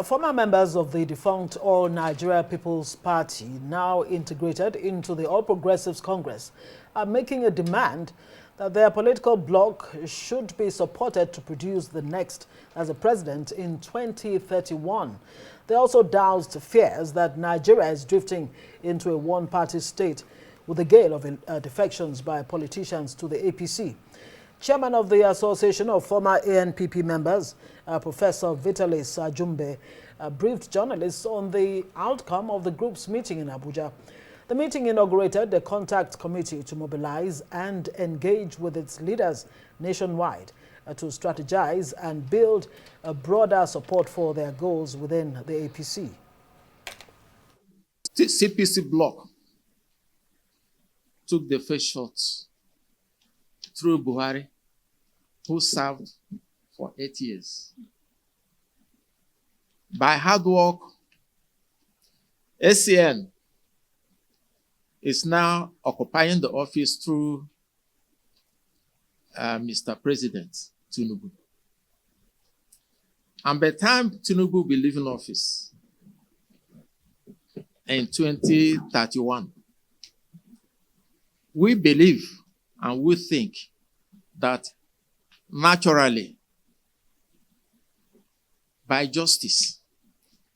Former members of the defunct All Nigeria People's Party, now integrated into the All Progressives Congress, are making a demand that their political bloc should be supported to produce the next as a president in 2031. They also doused fears that Nigeria is drifting into a one-party state with the gale of defections by politicians to the APC. Chairman of the Association of Former ANPP Members, Professor Vitalis Ajumbe, briefed journalists on the outcome of the group's meeting in Abuja. The meeting inaugurated a contact committee to mobilize and engage with its leaders nationwide to strategize and build a broader support for their goals within the APC. CPC Bloc took the first shot through Buhari, who served for 8 years. By hard work, ACN is now occupying the office through Mr. President Tinubu. And by the time Tinubu will be leaving office in 2031, we believe and we think that naturally, by justice,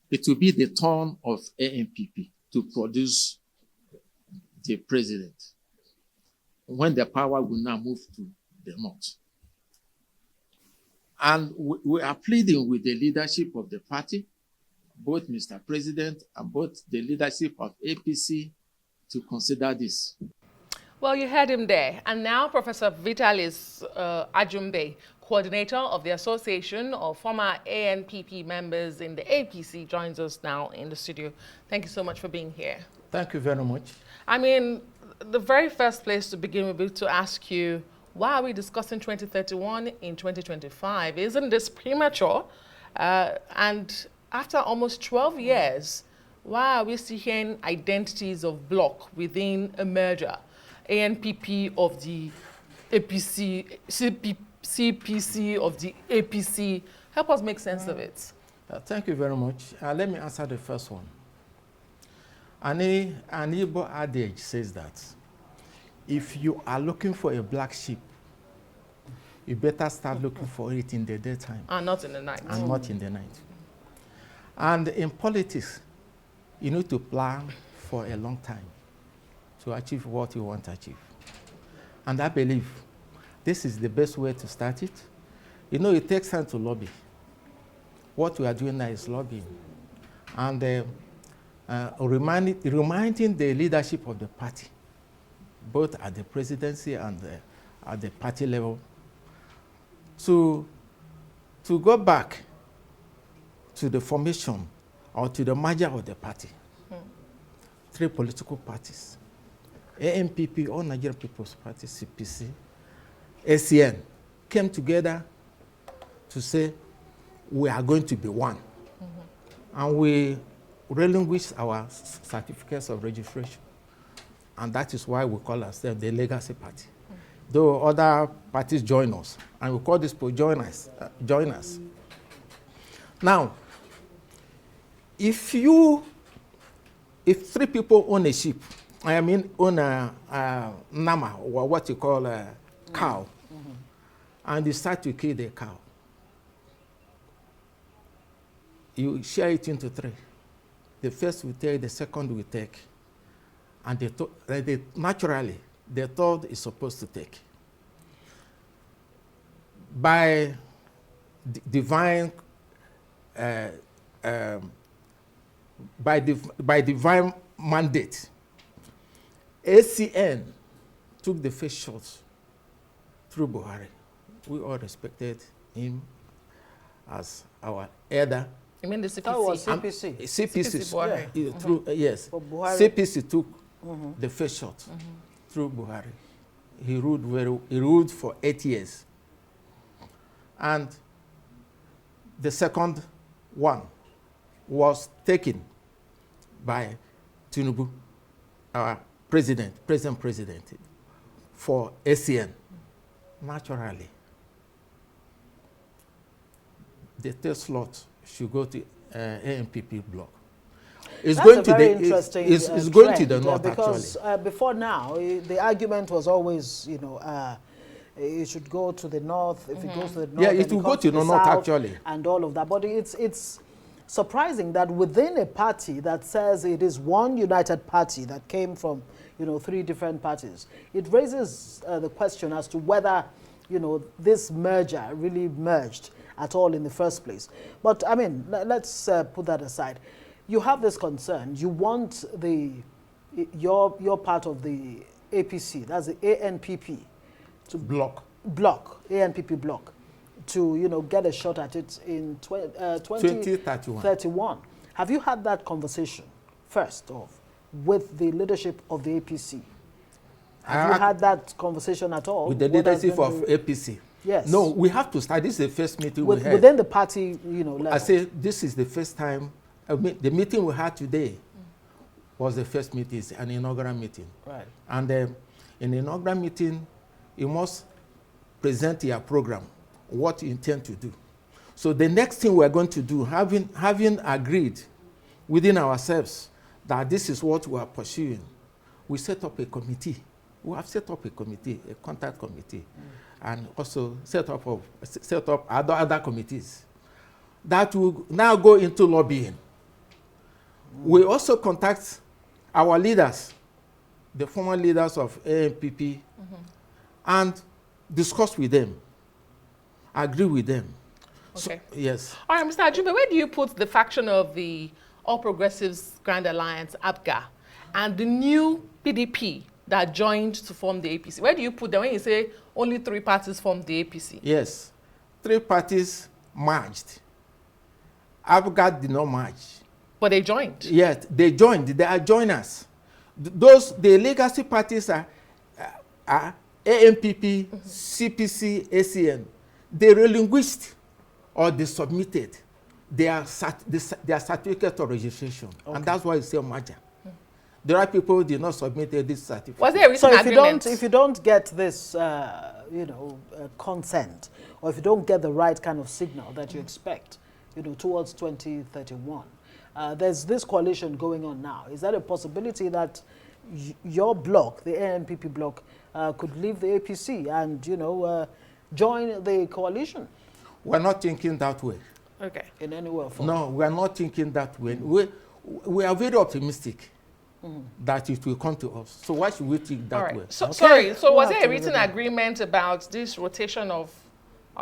it will be the turn of ANPP to produce the president when the power will now move to the north. And we are pleading with the leadership of the party, both Mr. President and both the leadership of APC, to consider this. Well, you heard him there. And now Professor Vitalis Ajumbe, coordinator of the Association of Former ANPP Members in the APC, joins us now in the studio. Thank you so much for being here. Thank you very much. I mean, the very first place to begin would be to ask you, why are we discussing 2031 in 2025? Isn't this premature? And after almost 12 years, why are we seeing identities of bloc within a merger? ANPP of the APC, CPC of the APC. Help us make sense of it. Thank you very much. Let me answer the first one. An Igbo adage says that if you are looking for a black sheep, you better start looking for it in the daytime. And not in the night. And not in the night. And in politics, you need to plan for a long time to achieve what you want to achieve. And I believe this is the best way to start it. You know, it takes time to lobby. What we are doing now is lobbying. And reminding the leadership of the party, both at the presidency and at the party level, to go back to the formation or to the merger of the party. 3 political parties. ANPP, All Nigerian People's Party, CPC, ACN, came together to say, we are going to be one. And we relinquished our certificates of registration. And that is why we call ourselves the Legacy Party. Though other parties join us, and we call this join us. Now, if 3 people own a sheep, own a nama, or what you call a cow, and you start to kill the cow, you share it into 3. The first will take, the second will take, and naturally, the third is supposed to take. By divine mandate, ACN took the first shot through Buhari. We all respected him as our elder. You mean the CPC? That was CPC. CPC, yeah. Through, yes. CPC took the first shot through Buhari. He ruled for 8 years. And the second one was taken by Tinubu, our present president, for ACN. Naturally, the third slot should go to ANPP Bloc. It's That's going a to very the interesting it's going to trend, the north because actually. before now, the argument was always, you know, it should go to the north. If it goes to the north, Yeah, then it will go comes to the north south actually. and all of that. But it's surprising that within a party that says it is one united party that came from, you know, 3 different parties, it raises the question as to whether, you know, this merger really merged at all in the first place. But I mean, let's put that aside. You have this concern. You want your part of the APC, that's the ANPP, to Bloc. ANPP Bloc, to, you know, get a shot at it in 2031. Have you had that conversation first off with the leadership of the APC? Have you had that conversation at all? With the leadership of APC? Yes. No, we have to start. This is the first meeting we had. Within the party, you know, level. I say this is the first time. The meeting we had today was the first meeting, an inaugural meeting. Right. And in the inaugural meeting, you must present your program, what you intend to do. So the next thing we're going to do, having agreed within ourselves that this is what we are pursuing, we set up a committee. We have set up a committee, a contact committee, and also set up other committees that will now go into lobbying. We also contact our leaders, the former leaders of ANPP, and discuss with them, agree with them. Okay. So, yes. All right, Mr. Ajumbe, where do you put the faction of the All Progressives Grand Alliance, APGA, and the new PDP that joined to form the APC? Where do you put them when you say only 3 parties formed the APC? Yes. 3 parties merged. APGA did not merge. But they joined. Yes, they joined. They are joiners. The legacy parties are ANPP, CPC, ACN. They relinquished or they submitted their certificate of registration. Okay. And that's why it's a merger. There are people who did not submit this certificate. Was there a written agreement? If you don't get this, you know, consent, or if you don't get the right kind of signal that you expect, you know, towards 2031, there's this coalition going on now. Is that a possibility that your bloc, the ANPP bloc, could leave the APC and, you know, join the coalition? We're not thinking that way. Okay. In any way or form? No, we are not thinking that way. We are very optimistic that it will come to us. So why should we think that way? So, okay. Sorry, so We'll was have there a to written agreement about this rotation of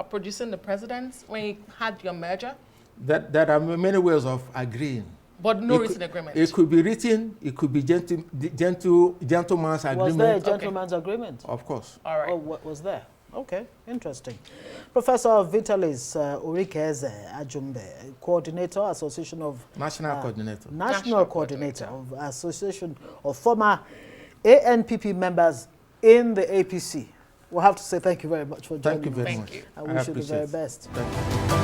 producing the presidents when you had your merger? There are many ways of agreeing. But no written agreement? It could be written, it could be gentleman's agreement. Was there a gentleman's agreement? Of course. All right. Oh, what was there? Okay, interesting. Professor Vitalis Urikeze Ajumbe, Coordinator, Association of... National Coordinator. National Coordinator of Association of former ANPP members in the APC. We'll have to say thank you very much for joining us. Thank you very much. Thank you. I wish you the very best. Thank you.